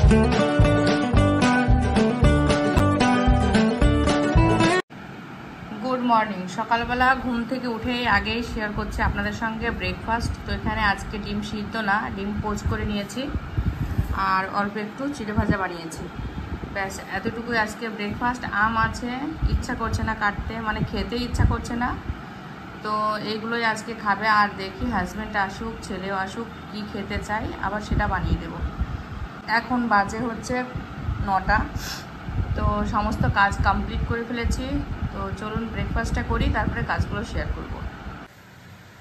Good morning. সকালবেলা ঘুম থেকে উঠে আগেই শেয়ার করছি আপনাদের সঙ্গে ব্রেকফাস্ট। তো এখানে আজকে ডিম সিদ্ধ না, ডিম পোচ করে নিয়েছি আর অল্প একটু চিড়ে ভাজা বানিয়েছি। ব্যাস এতটুকুই আজকে ব্রেকফাস্ট। আম আছে, ইচ্ছা করছে না কাটতে, মানে খেতে ইচ্ছা করছে না, তো এইগুলোই আজকে খাবে। আর দেখি হাজব্যান্ড আসুক, ছেলেও আসুক, কি খেতে চাই আবার সেটা বানিয়ে দেব। এখন বাজে হচ্ছে 9টা। তো সমস্ত কাজ কমপ্লিট করে ফেলেছি। তো চলুন ব্রেকফাস্টটা করি, তারপরে কাজগুলো শেয়ার করব।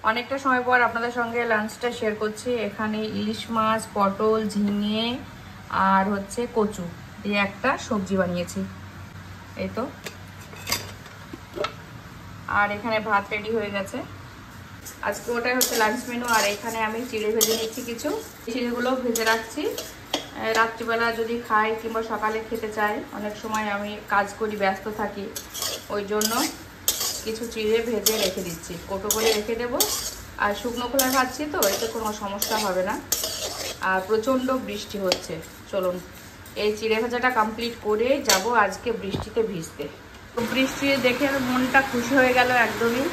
অনেকটা সময় পর আপনাদের সঙ্গে লাঞ্চটা শেয়ার করছি। এখানে ইলিশ মাছ, পটল, ঝিঙে আর হচ্ছে কচু দিয়ে একটা সবজি বানিয়েছি, এই তো। আর এখানে ভাত রেডি হয়ে গেছে। আজকে ওটাই হচ্ছে লাঞ্চ মেনু। আর এখানে আমি চিড়ে ভেজে নিচ্ছি, কিছু চিড়েগুলো ভেজে রাখছি রাত্রিবেলা যদি খাই কিংবা সকালে খেতে চাই। অনেক সময় আমি কাজ করি, ব্যস্ত থাকি, ওই জন্য কিছু চিড়ে ভেজে রেখে দিচ্ছি, কৌটো করে রেখে দেবো। আর শুকনো খোলা খাচ্ছি তো, এতে কোনো সমস্যা হবে না। আর প্রচণ্ড বৃষ্টি হচ্ছে। চলুন এই চিড়ে ভাজাটা কমপ্লিট করে যাব আজকে বৃষ্টিতে ভিজতে। তো বৃষ্টি দেখে মনটা খুশি হয়ে গেল একদমই।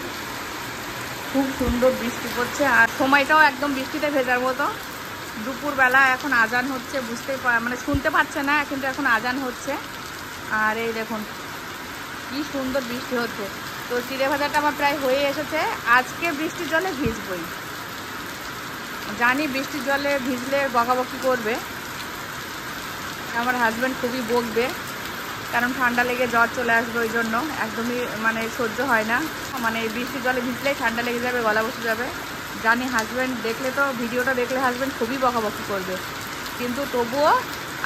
খুব সুন্দর বৃষ্টি পড়ছে আর সময়টাও একদম বৃষ্টিতে ভেজার মতো। দুপুরবেলা এখন আজান হচ্ছে, মানে শুনতে পাচ্ছে না, কিন্তু এখন আজান হচ্ছে। আর এই দেখুন কি সুন্দর বৃষ্টি হচ্ছে। তো চিড়ে ভাজাটা আমার প্রায় হয়ে এসেছে। আজকে বৃষ্টির জলে ভিজবই, জানি বৃষ্টির জলে ভিজলে বকাবকি করবে, আমার হাজব্যান্ড খুবই বকবে, কারণ ঠান্ডা লেগে জ্বর চলে আসবে। ওই জন্য একদমই মানে সহ্য হয় না, মানে বৃষ্টির জলে ভিজলেই ঠান্ডা লেগে যাবে, গলা বসে যাবে। জানি হাজব্যান্ড দেখলে, তো ভিডিওটা দেখলে হাজব্যান্ড খুবই বকাবকি করবে, কিন্তু তবুও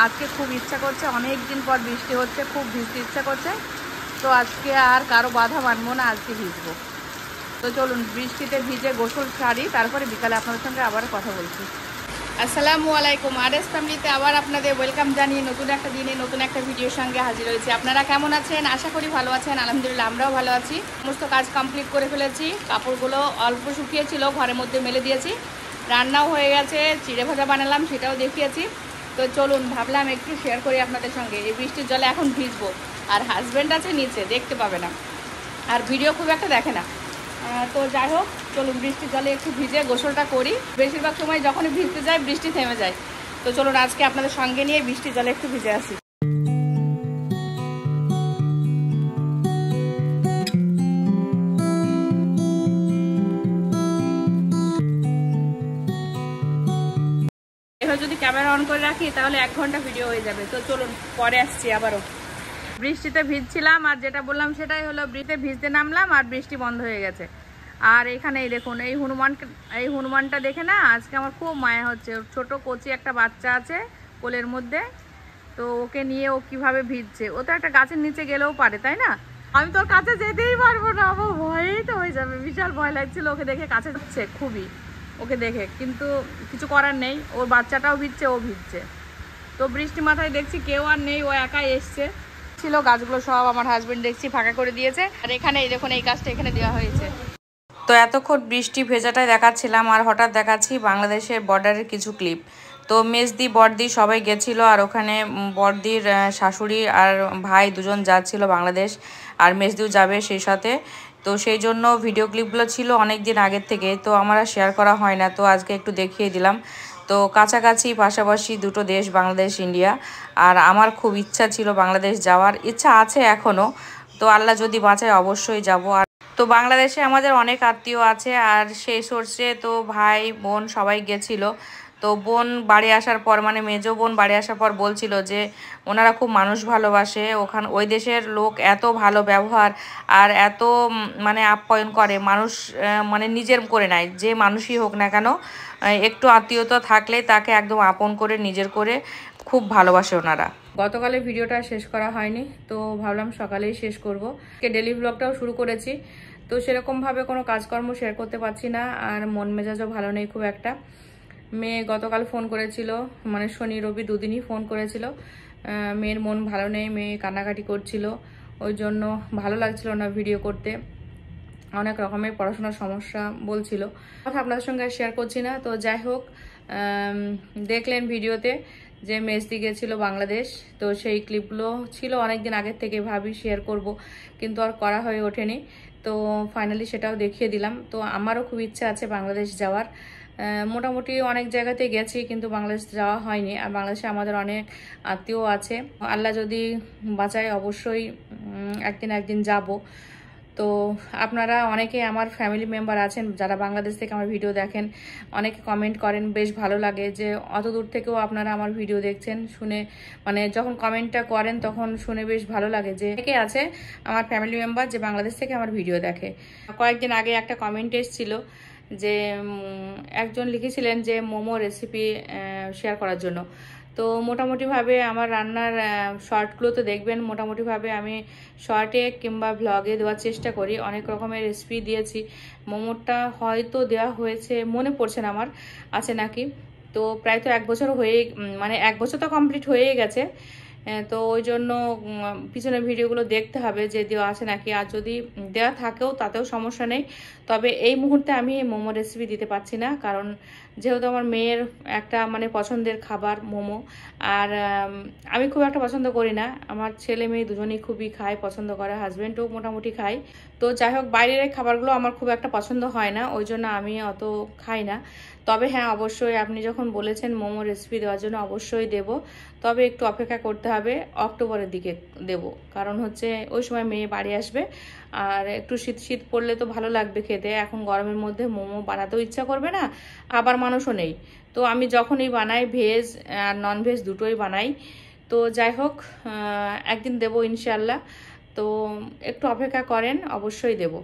আজকে খুব ইচ্ছা করছে। অনেক দিন পর বৃষ্টি হচ্ছে, খুব ভিজতে ইচ্ছা করছে। তো আজকে আর কারো বাধা মানবো না, আজকে ভিজবো। তো চলুন বৃষ্টিতে ভিজে গোসল সারি, তারপরে বিকালে আপনাদের সঙ্গে আবার কথা বলছি। আসসালামু আলাইকুম। আরএস ফ্যামিলিতে আবার আপনাদের ওয়েলকাম জানিয়ে নতুন একটা দিনে নতুন একটা ভিডিওর সঙ্গে হাজির হয়েছি। আপনারা কেমন আছেন? আশা করি ভালো আছেন। আলহামদুলিল্লাহ আমরাও ভালো আছি। সমস্ত কাজ কমপ্লিট করে ফেলেছি। কাপড়গুলো অল্প শুকিয়েছিল, ঘরের মধ্যে মেলে দিয়েছি। রান্নাও হয়ে গেছে, চিড়ে ভাজা বানালাম, সেটাও দেখিয়েছি। তো চলুন ভাবলাম একটু শেয়ার করি আপনাদের সঙ্গে। এই বৃষ্টির জলে এখন ভিজবো, আর হাজব্যান্ড আছে নিচে, দেখতে পাবে না, আর ভিডিও খুব একটা দেখে না। তো যাই হোক, চলুন বৃষ্টির জলে একটু ভিজে গোসলটা করি। বেশিরভাগ সময় যখনই ভিজতে যাই বৃষ্টি থেমে যায়। তো চলুন আজকে আপনাদের সঙ্গে নিয়ে বৃষ্টির জলে একটু ভিজে আসি। এবার যদি ক্যামেরা অন করে রাখি তাহলে 1 ঘন্টা ভিডিও হয়ে যাবে। তো চলুন পরে আসছি আবারও। বৃষ্টিতে ভিজছিলাম, আর যেটা বললাম সেটাই হলো, বৃষ্টিতে ভিজতে নামলাম আর বৃষ্টি বন্ধ হয়ে গেছে। আর এখানে দেখুন এই হনুমানটা দেখে না আজকে আমার খুব মায়া হচ্ছে। ছোট কচি একটা বাচ্চা আছে কোলের মধ্যে, তো ওকে নিয়ে ও কিভাবে ভিজছে। ও তো একটা গাছের নিচে গেলেও পারে, তাই না? আমি তোর কাছে যেতেই পারবো না, আমার ভয়েই তো হয়ে যাবে। বিশাল ভয় লাগছিল ওকে দেখে, কাছে যাচ্ছে খুবই ওকে দেখে, কিন্তু কিছু করার নেই। ওর বাচ্চাটাও ভিজছে, ও ভিজছে। তো বৃষ্টি মাথায় দেখছি কেউ আর নেই, ও একাই এসছে। ছিল গাছগুলো সব আমার হাজবেন্ড দেখছি ফাঁকা করে দিয়েছে। আর এখানে এই দেখুন এই গাছটা এখানে দেওয়া হয়েছে। তো এতক্ষণ বৃষ্টি ভেজাটাই দেখাচ্ছিলাম, আর হঠাৎ দেখাচ্ছি বাংলাদেশের বর্ডারের কিছু ক্লিপ। তো মেজদি বড়দি সবাই গেছিলো, আর ওখানে বড়দির শাশুড়ি আর ভাই দুজন যাচ্ছিল বাংলাদেশ, আর মেজদিও যাবে সেই সাথে। তো সেই জন্য ভিডিও ক্লিপগুলো ছিল অনেক দিন আগের থেকে, তো আমার আর শেয়ার করা হয় না, তো আজকে একটু দেখিয়ে দিলাম। তো কাছাকাছি পাশাপাশি দুটো দেশ, বাংলাদেশ ইন্ডিয়া। আর আমার খুব ইচ্ছা ছিল বাংলাদেশ যাওয়ার, ইচ্ছা আছে এখনও। তো আল্লাহ যদি বাঁচায় অবশ্যই যাব। আর তো বাংলাদেশে আমাদের অনেক আত্মীয় আছে, আর সেই সোর্সে তো ভাই বোন সবাই গেছিল। তো বোন বাড়ি আসার পর, মানে মেজো বোন বাড়ি আসার পর বলছিল যে ওনারা খুব মানুষ ভালোবাসে, ওই দেশের লোক এত ভালো ব্যবহার আর এত মানে আপ্যায়ন করে, মানুষ মানে নিজের করে নেয়, যে মানুষই হোক না কেন, একটু আত্মীয়তা থাকলে তাকে একদম আপন করে নিজের করে খুব ভালোবাসে ওনারা। গতকালের ভিডিওটা শেষ করা হয়নি, তো ভাবলাম সকালেই শেষ করব। ডেলি ব্লগটাও শুরু করেছি, তো সেরকমভাবে কোনো কাজকর্ম শেয়ার করতে পারছি না, আর মন মেজাজও ভালো নেই খুব একটা। মেয়ে গতকাল ফোন করেছিল, মানে শনি রবি দুদিনই ফোন করেছিল। মেয়ের মন ভালো নেই, মেয়ে কান্নাকাটি করছিল, ওই জন্য ভালো লাগছিল না ভিডিও করতে। অনেক রকমের পড়াশোনার সমস্যা বলছিল, কথা আপনাদের সঙ্গে শেয়ার করছি না। তো যাই হোক, দেখলেন ভিডিওতে যে মেজদি গেছিল বাংলাদেশ। তো সেই ক্লিপগুলো ছিল অনেকদিন আগের থেকে, ভাবি শেয়ার করব, কিন্তু আর করা হয়ে ওঠেনি। তো ফাইনালি সেটাও দেখিয়ে দিলাম। তো আমারও খুব ইচ্ছা আছে বাংলাদেশ যাওয়ার। মোটামুটি অনেক জায়গাতে গেছি, কিন্তু বাংলাদেশ যাওয়া হয়নি। আর বাংলাদেশে আমাদের অনেক আত্মীয় আছে, আল্লাহ যদি বাঁচায় অবশ্যই একদিন যাব। তো আপনারা অনেকে আমার ফ্যামিলি মেম্বার আছেন যারা বাংলাদেশ থেকে আমার ভিডিও দেখেন, অনেকে কমেন্ট করেন, বেশ ভালো লাগে যে অত দূর থেকেও আপনারা আমার ভিডিও দেখছেন। শুনে মানে যখন কমেন্টটা করেন তখন শুনে বেশ ভালো লাগে যে কে আছে আমার ফ্যামিলি মেম্বার যে বাংলাদেশ থেকে আমার ভিডিও দেখে। কয়েকদিন আগে একটা কমেন্ট এসেছিল যে একজন লিখেছিলেন যে মোমো রেসিপি শেয়ার করার জন্য। তো মোটামুটিভাবে আমার রান্নার শর্টগুলো তো দেখবেন, মোটামুটিভাবে আমি শর্টে কিংবা ভ্লগে দেওয়ার চেষ্টা করি। অনেক রকমের রেসিপি দিয়েছি। মোমোটা হয়তো দেওয়া হয়েছে, মনে পড়ছে না আমার আছে নাকি। তো প্রায় তো 1 বছর হয়ে, মানে 1 বছর তো কমপ্লিট হয়ে গেছে। তো ওই জন্য পিছনের ভিডিওগুলো দেখতে হবে যে দেওয়া আছে নাকি। আর যদি দেওয়া থাকেও তাতেও সমস্যা নেই। তবে এই মুহূর্তে আমি মোমো রেসিপি দিতে পারছি না, কারণ যেহেতু আমার মেয়ের একটা মানে পছন্দের খাবার মোমো, আর আমি খুব একটা পছন্দ করি না। আমার ছেলে মেয়ে দুজনেই খুবই খায়, পছন্দ করে, হাজব্যান্ডও মোটামুটি খায়। তো যাই হোক, বাইরের খাবারগুলো আমার খুব একটা পছন্দ হয় না, ওই জন্য আমি অত খাই না। তবে হ্যাঁ, অবশ্যই আপনি যখন বলেছেন মোমো রেসিপি দেওয়ার জন্য অবশ্যই দেব। তবে একটু অপেক্ষা করতে হবে, অক্টোবরের দিকে দেব। কারণ হচ্ছে ওই সময় মেয়ে বাড়ি আসবে, আর একটু শীত শীত পড়লে তো ভালো লাগবে খেতে। এখন গরমের মধ্যে মোমো বানাতেও ইচ্ছা করবে না, আবার মানুষও নেই। তো আমি যখনই বানাই ভেজ আর নন ভেজ দুটোই বানাই। তো যাই হোক, একদিন দেব ইনশাল্লাহ। তো একটু অপেক্ষা করেন, অবশ্যই দেব।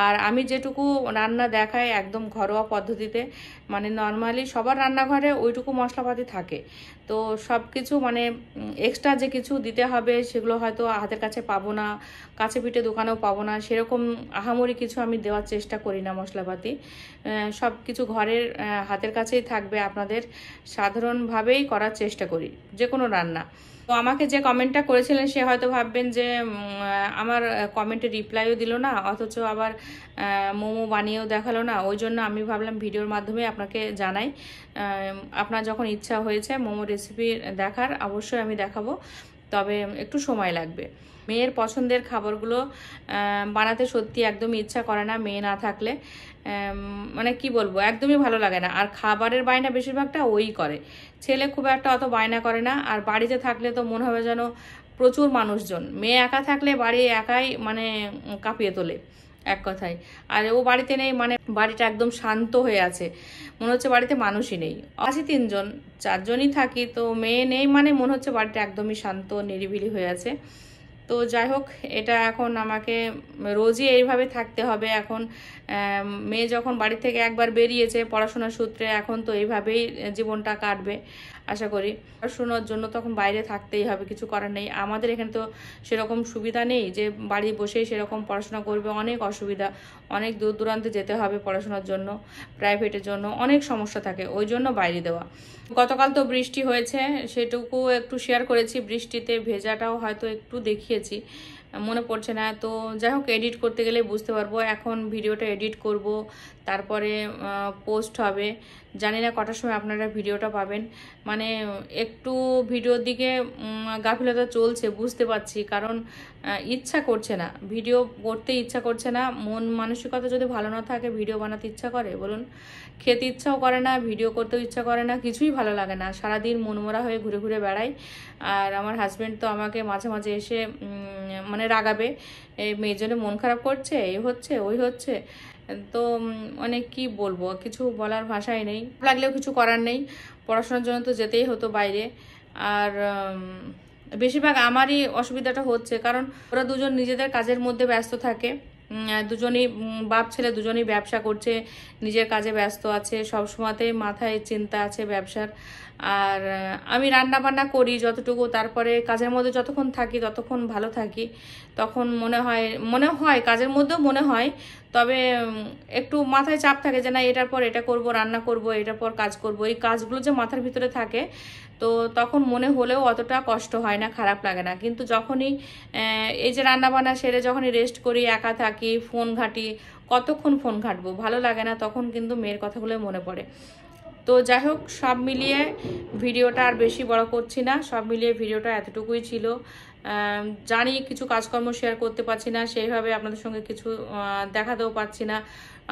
আর আমি যেটুকু রান্না দেখাই একদম ঘরোয়া পদ্ধতিতে, মানে নর্মালি সবার রান্নাঘরে ওইটুকু মশলাপাতি থাকে। তো সব কিছু মানে এক্সট্রা যে কিছু দিতে হবে সেগুলো হয়তো হাতের কাছে পাবো না, কাছে পিঠে দোকানেও পাবো না, সেরকম আহামরি কিছু আমি দেওয়ার চেষ্টা করি না। মশলাপাতি সব কিছু ঘরের হাতের কাছেই থাকবে, আপনাদের সাধারণভাবেই করার চেষ্টা করি যে কোনো রান্না। তো আমাকে যে কমেন্টটা করেছিলেন সে হয়তো ভাববেন যে আমার কমেন্টে রিপ্লাইও দিল না, অথচ আবার মোমো বানিয়েও দেখালো না। ওই জন্য আমি ভাবলাম ভিডিওর মাধ্যমে আপনাকে জানাই। আপনার যখন ইচ্ছা হয়েছে মোমো রেসিপি দেখার, অবশ্যই আমি দেখাবো, তবে একটু সময় লাগবে। মেয়ের পছন্দের খাবারগুলো বানাতে সত্যি একদমই ইচ্ছা করে না মেয়ে না থাকলে। মানে কি বলবো, একদমই ভালো লাগে না। আর খাবারের বায়না বেশিরভাগটা ওই করে, ছেলে খুব একটা অত বায়না করে না। আর বাড়িতে থাকলে তো মনে হবে যেন প্রচুর মানুষজন, মেয়ে একা থাকলে বাড়ি একাই মানে কাঁপিয়ে তোলে এক কথায়। আর ও বাড়িতে নেই মানে বাড়িটা একদম শান্ত হয়ে আছে, মনে হচ্ছে বাড়িতে মানুষই নেই। আছি 3 জন, 4 জনই থাকি, তো মেয়ে নেই মানে মনে হচ্ছে বাড়িটা একদমই শান্ত নিরিবিলি হয়ে আছে। তো যাই হোক, এটা এখন আমাকে রোজই এইভাবে থাকতে হবে। এখন মেয়ে যখন বাড়ি থেকে একবার বেরিয়েছে পড়াশোনার সূত্রে, এখন তো এইভাবেই জীবনটা কাটবে আশা করি। পড়াশোনার জন্য তখন বাইরে থাকতেই হবে, কিছু করার নেই। আমাদের এখানে তো সেরকম সুবিধা নেই যে বাড়ি বসেই সেরকম পড়াশোনা করবে, অনেক অসুবিধা, অনেক দূর দূরান্তে যেতে হবে পড়াশোনার জন্য, প্রাইভেটের জন্য অনেক সমস্যা থাকে, ওই জন্য বাইরে দেওয়া। গতকাল তো বৃষ্টি হয়েছে, সেটুকু একটু শেয়ার করেছি। বৃষ্টিতে ভেজাটাও হয়তো একটু দেখিয়েছি, মনে পড়ছে না। তো যাই হোক, এডিট করতে গেলে বুঝতে পারবো। এখন ভিডিওটা এডিট করব, তারপরে পোস্ট হবে। জানি না কটার সময় আপনারা ভিডিওটা পাবেন। মানে একটু ভিডিওর দিকে গাফিলতা চলছে, বুঝতে পারছি, কারণ ইচ্ছা করছে না, ভিডিও করতে ইচ্ছা করছে না। মন মানসিকতা যদি ভালো না থাকে ভিডিও বানাতে ইচ্ছা করে বলুন? খেতে ইচ্ছাও করে না, ভিডিও করতেও ইচ্ছা করে না, কিছুই ভালো লাগে না। সারাদিন মনমরা হয়ে ঘুরে ঘুরে বেড়াই। আর আমার হাজব্যান্ড তো আমাকে মাঝে মাঝে এসে মানে রাগাবে, এই মেয়ের জন্য মন খারাপ করছে, এই হচ্ছে ওই হচ্ছে। তো মানে কি বলবো, কিছু বলার ভাষাই নেই, লাগলেও কিছু করার নেই। পড়াশোনার জন্য তো যেতেই হতো বাইরে। আর বেশিরভাগ আমারই অসুবিধাটা হচ্ছে, কারণ ওরা দুজন নিজেদের কাজের মধ্যে ব্যস্ত থাকে। দুজনেই বাপ ছেলে দুজনেই ব্যবসা করছে, নিজের কাজে ব্যস্ত আছে, সব সময়তেই মাথায় চিন্তা আছে ব্যবসার। আর আমি রান্না বান্না করি যতটুকু, তারপরে কাজের মধ্যে যতক্ষণ থাকি ততক্ষণ ভালো থাকি। তখন মনে হয় কাজের মধ্যেও মনে হয়, তবে একটু মাথায় চাপ থাকে যে না এটার পর এটা করব, রান্না করব, এটার পর কাজ করব, এই কাজগুলো যে মাথার ভিতরে থাকে, তো তখন মনে হলেও অতটা কষ্ট হয় না, খারাপ লাগে না। কিন্তু যখনই এই যে রান্না বান্না সেরে যখনই রেস্ট করি, একা থাকি, ফোন ঘাঁটি, কতক্ষণ ফোন ঘাঁটবো, ভালো লাগে না, তখন কিন্তু মেয়ের কথাগুলো মনে পড়ে। তো যাই হোক, সব মিলিয়ে ভিডিওটা আর বেশি বড় করছি না, সব মিলিয়ে ভিডিওটা এতটুকুই ছিল। জানি কিছু কাজকর্ম শেয়ার করতে পারছি না, সেইভাবে আপনাদের সঙ্গে কিছু দেখাতেও পারছি না,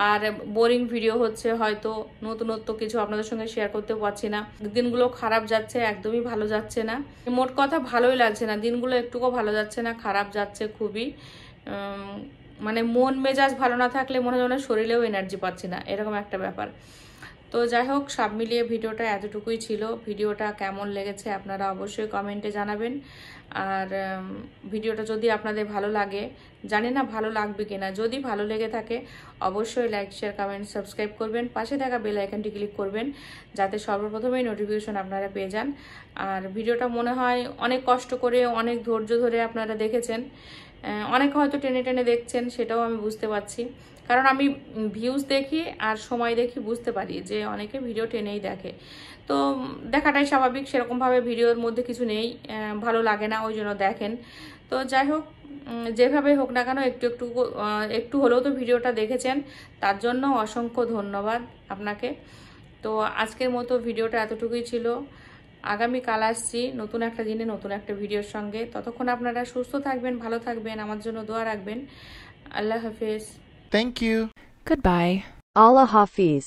আর বোরিং ভিডিও হচ্ছে, হয়তো নতুনত্ব কিছু আপনাদের সঙ্গে শেয়ার করতেও পারছি না। দিনগুলো খারাপ যাচ্ছে, একদমই ভালো যাচ্ছে না, মোট কথা ভালোই লাগছে না, দিনগুলো একটুকুও ভালো যাচ্ছে না, খারাপ যাচ্ছে খুবই। মানে মন মেজাজ ভালো না থাকলে মনে হয় শরীরেও এনার্জি পাচ্ছি না, এরকম একটা ব্যাপার। তো যাই হোক, সব মিলিয়ে ভিডিওটা এতটুকুই ছিল। ভিডিওটা কেমন লেগেছে আপনারা অবশ্যই কমেন্টে জানাবেন। আর ভিডিওটা যদি আপনাদের ভালো লাগে, জানি না ভালো লাগবে কিনা, যদি ভালো লেগে থাকে অবশ্যই লাইক, শেয়ার, কমেন্ট, সাবস্ক্রাইব করবেন, পাশে থাকা বেল আইকনটি ক্লিক করবেন, যাতে সর্বপ্রথমেই নোটিফিকেশন আপনারা পেয়ে যান। আর ভিডিওটা মনে হয় অনেক কষ্ট করে, অনেক ধৈর্য ধরে আপনারা দেখেছেন, অনেক হয়তো টেনে টেনে দেখছেন, সেটাও আমি বুঝতে পারছি, কারণ আমি ভিউজ দেখি আর সময় দেখি, বুঝতে পারি যে অনেকে ভিডিও টেনেই দেখে। তো দেখাটাই স্বাভাবিক, সেরকমভাবে ভিডিওর মধ্যে কিছু নেই, ভালো লাগে না ওই জন্য দেখেন। তো যাই হোক, যেভাবে হোক না কেন একটু হলেও তো ভিডিওটা দেখেছেন, তার জন্য অসংখ্য ধন্যবাদ আপনাকে। তো আজকের মতো ভিডিওটা এতটুকুই ছিল। আগামীকাল আসছি নতুন একটা দিনে নতুন একটা ভিডিওর সঙ্গে। ততক্ষণ আপনারা সুস্থ থাকবেন, ভালো থাকবেন, আমার জন্য দোয়া রাখবেন। আল্লাহ হাফেজ। Thank you. Goodbye. Allah Hafiz.